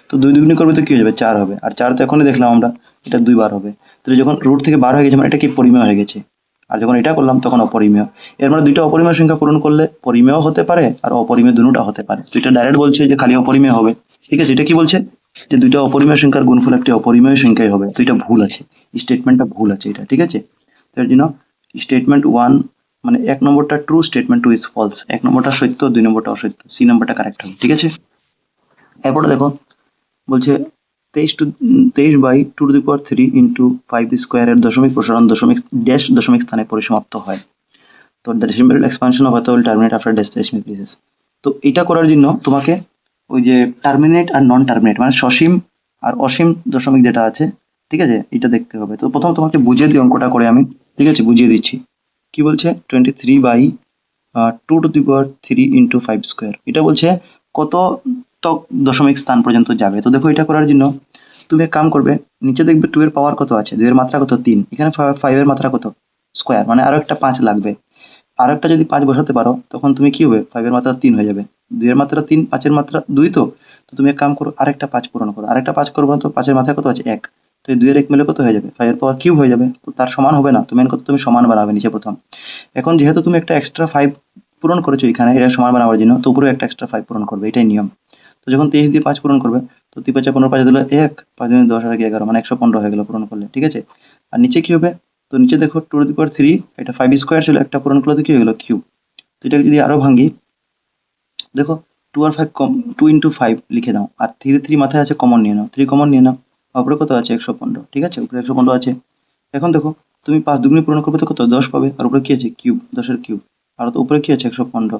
S1: তো 2 2 করবে, তো কি হয়ে যাবে? 4 হবে। আর 4 তো এখনই দেখলাম আমরা, এটা 2 বার হবে। তো যখন রুট থেকে বার হয়ে গেছে, মানে এটা কি পরিমেয় হয়ে গেছে। আর যখন এটা করলাম তখন অপরিমেয়। এর মানে দুইটা অপরিমেয় সংখ্যা পূরণ করলে পরিমেয় হতে পারে, আর অপরিমেয় দুটোটা হতে পারে। তো এটা ডাইরেক্ট বলছে যে খালি অপরিমেয় হবে, ঠিক আছে। এটা কি বলছে? যে দুইটা অপরিমেয় সংখ্যার গুণফল একটি অপরিমেয় সংখ্যাই হবে। তো এটা ভুল আছে, স্টেটমেন্টটা ভুল আছে এটা, ঠিক আছে। তো এর জন্য স্টেটমেন্ট 1, মানে 1 নম্বরটা ট্রু, স্টেটমেন্ট 2 ইজ ফলস। 1 নম্বরটা সত্য, 2 নম্বরটা অসত্য, সি নম্বরটা কারেক্ট হবে, ঠিক আছে। এরপরে দেখো বলছে 23/2 ইন্টু 5 স্কোয়ারের দশমিক প্রসারণ দশমিক ড্যাশ দশমিক স্থানে পরিসমাপ্ত হয়। তো the decimal expansion of will terminate after dash decimal places. তো এটা করার জন্য তোমাকে ওই যে টার্মিনেট আর নন টার্মিনেট, মানে সসীম আর অসীম দশমিক যেটা আছে, ঠিক আছে, এটা দেখতে হবে। তো প্রথম তোমাকে বুঝিয়ে দিই অঙ্কটা করে আমি, ঠিক আছে, বুঝিয়ে দিচ্ছি। কি বলছে? 23/2 ইন্টু 5 স্কোয়ার, এটা বলছে কত তক দশমিক স্থান পর্যন্ত যাবে। তো দেখো এটা করার জন্য তুমি এক কাম করবে, নিচে দেখবে 2 এর পাওয়ার কত আছে, 2 এর মাত্রা কত 3, এখানে 5 এর মাত্রা কত স্কোয়ার, মানে আরো একটা 5 লাগবে। আরো একটা যদি 5 বসাতে পারো, তখন তুমি কি হবে, 5 এর মাত্রা 3 হয়ে যাবে। 2 এর মাত্রা 3, 5 এর মাত্রা 2, তো তো তুমি এক কাম করো, আরেকটা 5 পূরণ করো, আরেকটা 5 করবো না, তো 5 এর মাথায় কত আছে 1। তো এই 2 এর 1 মিলে কত হয়ে যাবে? 5 এর পাওয়ার কিউব হয়ে যাবে। তো তার সমান হবে না, তুমি মেন কথা তুমি সমান বানাবে নিচে প্রথম। এখন যেহেতু তুমি একটা এক্সট্রা 5 পূরণ করেছো এখানে, এটা সমান বানাবার জন্য, তো উপরে একটা এক্সট্রা 5 পূরণ করবে, এটাই নিয়ম। তো যখন 23 দিয়ে 5 পূরণ করবে, তো 3 5 15, 5 দিলে 1, 5 দিনে 10 আর 11, মানে 115 হয়ে গেল পূরণ করলে, ঠিক আছে। আর নিচে কি হবে? তো নিচে দেখো 2 টু দি পাওয়ার 3, এটা 5 স্কোয়ার ছিল, একটা পূরণ করলে তো কি হয়ে গেল? কিউব। তো এটাকে যদি আরো ভাঙি, দেখো 2 আর 5 কম, 2 ইন্টু 5 লিখে দাও, আর 3 3 মাথায় আছে, কমন নিয়ে নাও, 3 কমন নিয়ে নাও। আর উপরে কত আছে? 115, ঠিক আছে, উপরে 115 আছে। এখন দেখো তুমি 5 দুগুণে পূরণ করবে, তো কত? 10 পাবে। আর উপরে কি আছে? কিউব, 10 এর কিউব। আর তো উপরে কি আছে? 115।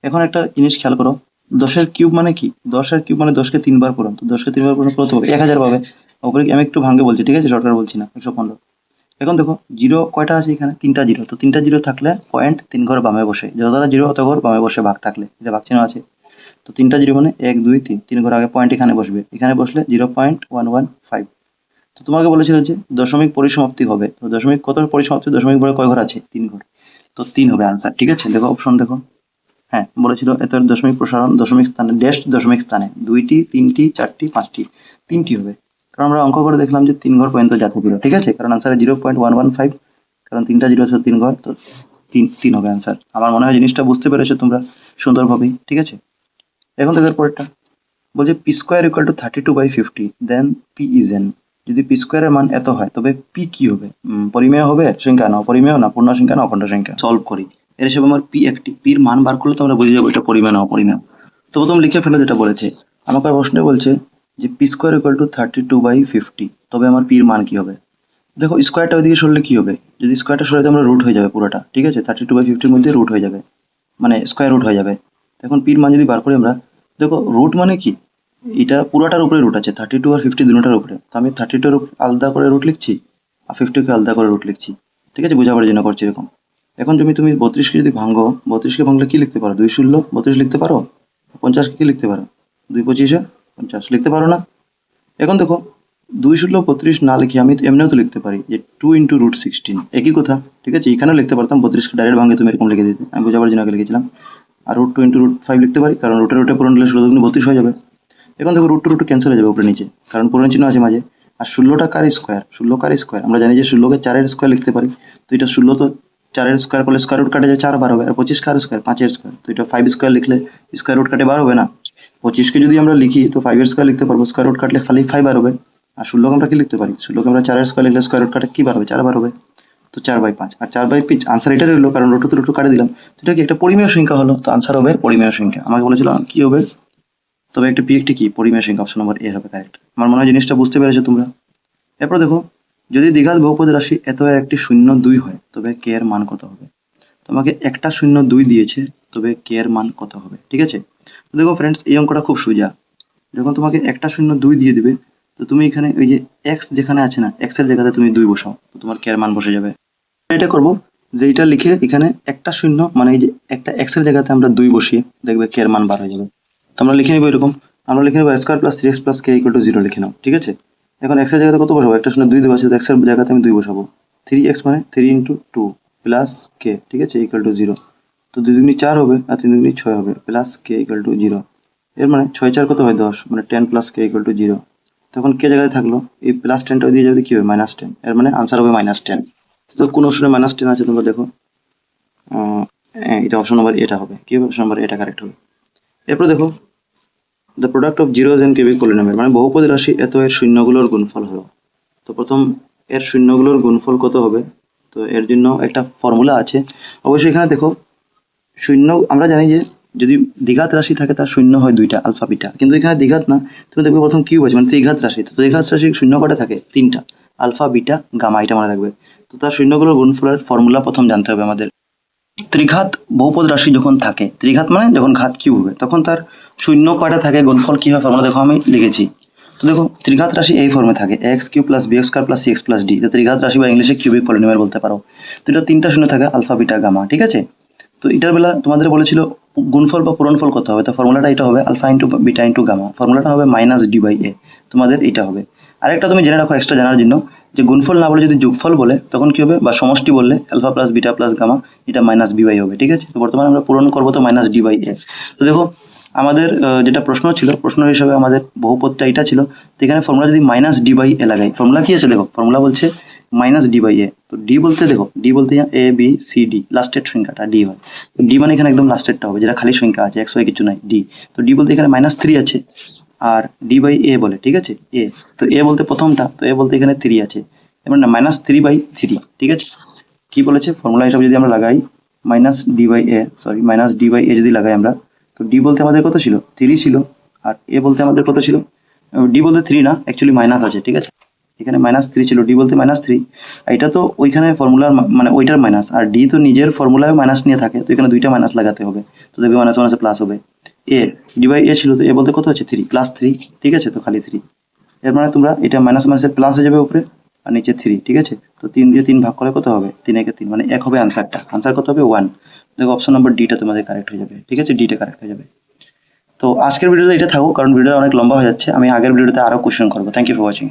S1: এখন একটা জিনিস খেয়াল করো, 10 এর কিউব মানে কি? 10 এর কিউব মানে 10 কে 3 বার পূরণ। তো 10 কে 3 বার পূরণ করতে হবে 1000 পাবে। উপরে আমি একটু ভাঙে বলছি, ঠিক আছে, শর্টকাট বলছি না, 115। এখন দেখো জিরো কয়টা আছে এখানে? 3টা জিরো। তো 3টা জিরো থাকলে পয়েন্ট 3 ঘর বামে বসে, যত দ্বারা জিরো অত ঘর বামে বসে ভাগ থাকলে, এটা ভাগ চিহ্ন আছে। তো 3টা জিরো মানে 1 2 3, 3 ঘর আগে পয়েন্ট এখানে বসবে, এখানে বসলে 0.115। তো তোমাকে বলেছিল যে দশমিক পরিসমাপ্তি হবে। তো দশমিক কত পরিসমাপ্তি? দশমিক পরে কয় ঘর আছে? 3 ঘর। তো 3 হবে আনসার, ঠিক আছে। দেখো অপশন দেখো, হ্যাঁ বলেছিল এত দশমিক প্রসারণ দশমিক স্থানে ড্যাশ দশমিক স্থানে 2টি 3টি 4টি 5টি 3টি হবে, কারণ আমরা অঙ্ক করে দেখলাম যে 3 ঘর পর্যন্ত যাচ্ছে ছিল, ঠিক আছে, কারণ আনসারে 0.115, কারণ 3টা 0 আছে 3 ঘর, তো 3 হবে আনসার। আমার মনে হয় জিনিসটা বুঝতে পেরেছো তোমরা সুন্দরভাবেই, ঠিক আছে। এখন দেখো পরেরটা বলছে P square equal to 32/50, then P is N. যদি পি স্কোয়ারের মান এত হয় তবে পি কি হবে? পরিমেয় হবে সংখ্যা, না অপরিমেয়, না পূর্ণ সংখ্যা, না অখণ্ড সংখ্যা। সলভ করি, এর হিসেবে আমার পি একটি, পির মান বার করলে তো আমরা বুঝে যাবো এটা পরিমেয় না অপরিমেয়। তো প্রথম লিখে ফেলো যেটা বলেছে, আমাকে প্রশ্নে বলছে যে পি স্কোয়ার ইকুয়াল টু 32/50, তবে আমার পির মান কি হবে? দেখো স্কোয়ারটা ওইদিকে সরলে কি হবে, যদি স্কোয়ারটা সরে আমরা রুট হয়ে যাবে পুরোটা, ঠিক আছে, 32/50 মধ্যে রুট হয়ে যাবে, মানে স্কোয়ার রুট হয়ে যাবে। এখন পির মান যদি বার করি আমরা, দেখো রুট মানে কি, এটা পুরোটার উপরে রুট আছে, 32 আর 50 দুটোটার উপরে, তো আমি 32 আলাদা করে রুট লিখছি আর 50-কে আলাদা করে রুট লিখছি, ঠিক আছে, বোঝাবার জন্য করছি এরকম। এখন তুমি 32-কে যদি ভাঙো, 32-কে ভাঙলে কি লিখতে পারো? 2 ষোলো 32 লিখতে পারো, 50-কে কি লিখতে পারো? 2 25-এ 50 লিখতে পারো না? এখন দেখো 2 ষোলো 32 না লিখে আমি তো এমনিও তো লিখতে পারি যে 2 ইন্টু রুট 16, একই কথা, ঠিক আছে, এখানেও লিখতে পারতাম, 32-কে ডাইরেক্ট ভাঙে তুমি এরকম লিখে দিতে, আমি বোঝাবার জন্য আগে লিখেছিলাম। আর রুট 2 ইন্টু রুট 5 লিখতে পারি, কারণ রুটে পূরণ হলে 16 দুগুণে 32 হয়ে যাবে। এখন দেখো রুট টু রুট ক্যান্সেল হয়ে যাবে উপরে নিচে, কারণ পূরণ চিহ্ন আছে মাঝে। আর 16টা কার স্কোয়ার? 16 কার স্কোয়ার? আমরা জানি যে 16-কে 4-এর স্কোয়ার লিখতে পারি, তো এটা 16 তো 4-এর স্কোয়ার করলে স্কোয়ার রুট কাটে যাবে 4 বার হবে, আর 25 কার স্কোয়ার? 5-এর স্কোয়ার, তো এটা 5 স্কোয়ার লিখলে স্কোয়ার রুট কাটে 12 হবে না? 25-কে যদি আমরা লিখি তো 5-এর স্কোয়ার লিখতে পারবো, স্কোয়ার রুট কাটলে খালি 5 বার হবে। আর 16-কে আমরা কি লিখতে পারি? 16-কে আমরা 4-এর স্কোয়ার লিখলে স্কোয়ার রুট কাটে কি বার হবে? 4 বার হবে, তো 4/5, আর 4/5 আনসার এটা রইলো, কারণ রুট টু রুট কাটে দিলাম, তো এটা কি একটা পরিমেয় সংখ্যা হলো, তো আনসার হবে পরিমেয় সংখ্যা। আমাকে বলেছিল কি হবে, তবে একটা পি একটি কি পরিমেয় সংখ্যা, অপশন নম্বর এ হবে কারেক্ট। আমার মনে হয় জিনিসটা বুঝতে পেরেছো তোমরা। এরপর দেখো, যদি দ্বিঘাত বহুপদী রাশি এত এর একটি 0 2 হয় তবে কে এর মান কত হবে? তোমাকে একটা 0 2 দিয়েছে, তবে কে এর মান কত হবে, ঠিক আছে। তো দেখো ফ্রেন্ডস, এই অঙ্কটা খুব সোজা। যখন তোমাকে একটা 0 2 দিয়ে দিবে, তো তুমি এখানে ওই যে এক্স যেখানে আছে না, এক্স এর জায়গাতে তুমি 2 বসাও, তো তোমার কে এর মান বসে যাবে। এটা করবো যে এটা লিখে এখানে একটা 0 মানে এই যে একটা এক্স এর জায়গাতে আমরা 2 বসিয়ে দেখবে কে এর মান বার হয়ে যাবে। তো আমরা লিখে নিব এরকম, আমরা লিখে নেবো square plus 3x plus K equal to 0 লিখে নাও, ঠিক আছে। এখন এক্স এর জায়গাতে কত বসাবো? একটা 2 দেওয়া আছে, তো এক্স এর জায়গাতে আমি 2 বসাবো। 3x মানে 3 ইন্টু 2 প্লাস কে, ঠিক আছে, ইকুয়াল টু 0। তো 2 দুগুণি 4 হবে আর 3 দুগুণি 6 হবে, প্লাস কে ইকুয়াল টু 0। এর মানে 6 4 কত হয় 10, মানে 10 প্লাস কে ইকুয়াল টু 0। তখন কে জায়গায় থাকলো, এই প্লাস 10টা দিয়ে যাবে কি হবে? -10, এর মানে আনসার হবে -10। তো কোন অপশনে -10 আছে তোমরা দেখো, এটা অপশন নাম্বার এটা হবে, কি হবে? অপশন নাম্বার এটা কারেক্ট হবে। এরপর দেখো, the product of zeros and cubic polynomial, মানে বহুপদী রাশি এত এর শূন্যগুলোর গুণফল হলো। তো প্রথম এর শূন্যগুলোর গুণফল কত হবে? তো এর জন্য একটা ফর্মুলা আছে, অবশ্যই এখানে দেখো শূন্য, আমরা জানি যে যদি দ্বিঘাত রাশি থাকে তার শূন্য হয় 2টা আলফা বিটা, কিন্তু এখানে দ্বিঘাত না, তুমি দেখবে প্রথম কিউব আছে মানে ত্রিঘাত রাশি, তো ত্রিঘাত রাশি শূন্য কটা থাকে? 3টা, আলফা বিটা গামা, এটা মনে রাখবে। তো তার শূন্যগুলোর গুণফলের ফর্মুলা প্রথম জানতে হবে আমাদের। ত্রিঘাত বহুপদ রাশি যখন থাকে, ত্রিঘাত মানে যখন ঘাত কিউব হবে, তখন তার শূন্য কয়টা থাকে, গুণফল কি হয় ফর্মুলা দেখো আমি লিখেছি। তো দেখো ত্রিঘাত রাশি এই ফর্মে থাকে, X cube plus B square plus C X plus D, এটা ত্রিঘাত রাশি বা ইংলিশে কিউবিক পলিনোমিয়াল বলতে পারো। তো এটা 3টা শূন্য থাকে, আলফা বিটা গামা, ঠিক আছে। তো এটার বেলা তোমাদের বলেছিল গুণফল বা পূরণফল কত হবে, তো ফর্মুলাটা এটা হবে alpha into beta into gamma, ফর্মুলাটা হবে -d/a, তোমাদের এটা হবে। আরেকটা তুমি জেনে রাখো এক্সট্রা জানার জন্য, যে গুণফল না বলে যদি যোগফল বলে তখন কি হবে, বা সমষ্টি বললে alpha plus beta plus gamma, এটা -b/a হবে, ঠিক আছে। তো বর্তমানে আমরা পূরণ করবো তো -d/a। তো দেখো আমাদের যেটা প্রশ্ন ছিল, প্রশ্ন হিসেবে আমাদের বহুপদটা এটা ছিল, তো এখানে ফর্মুলা যদি -d/a লাগাই, ফর্মুলা কি আছে দেখো, ফর্মুলা বলছে -d/a। তো ডি বলতে দেখো, ডি বলতে এ বি সি ডি, লাস্টের সংখ্যাটা ডি হয়, তো ডি মানে এখানে একদম লাস্টেরটা হবে, যেটা খালি সংখ্যা আছে, একশো কিছু নাই, ডি। তো ডি বলতে এখানে -3 আছে, আর d/a বলে, ঠিক আছে, এ। তো এ বলতে প্রথমটা, তো এ বলতে এখানে 3 আছে, এবার না -3/3, ঠিক আছে। কি বলেছে ফর্মুলা হিসাবে যদি আমরা লাগাই -d/a যদি লাগাই আমরা, তো ডি বলতে আমাদের কত ছিল? 3 ছিল, আর এ বলতে আমাদের কত ছিল? ডি বলতে 3 না, অ্যাকচুয়ালি মাইনাস আছে, ঠিক আছে, এখানে -3 ছিল, ডি বলতে -3। এটা তো ওইখানে ফর্মুলার মানে ওইটার মাইনাস, আর ডি তো নিজের ফর্মুলায় মাইনাস নিয়ে থাকে, তো এখানে দুইটা মাইনাস লাগাতে হবে, তো দেখবে মাইনাস মাইনাসে প্লাস হবে। এ d/a ছিল, তো এ বলতে কত হচ্ছে? 3 +3, ঠিক আছে, তো খালি 3। এর মানে তোমরা এটা মাইনাস মাইনাসে প্লাস হয়ে যাবে উপরে, আর নিচে 3, ঠিক আছে। তো 3 দিয়ে 3 ভাগ করলে কত হবে? 3 একে 3, মানে 1 হবে আনসারটা। আনসার কত হবে? 1। দেখো অপশন নম্বর ডিটা তোমাদের কারেক্ট হয়ে যাবে, ঠিক আছে, ডিটা কারেক্ট হয়ে যাবে। তো আজকের ভিডিওতে এটা থাকুক, কারণ ভিডিওটা অনেক লম্বা হয়ে যাচ্ছে, আমি আগের ভিডিওতে আরো কোশ্চেন করবো। Thank you for watching.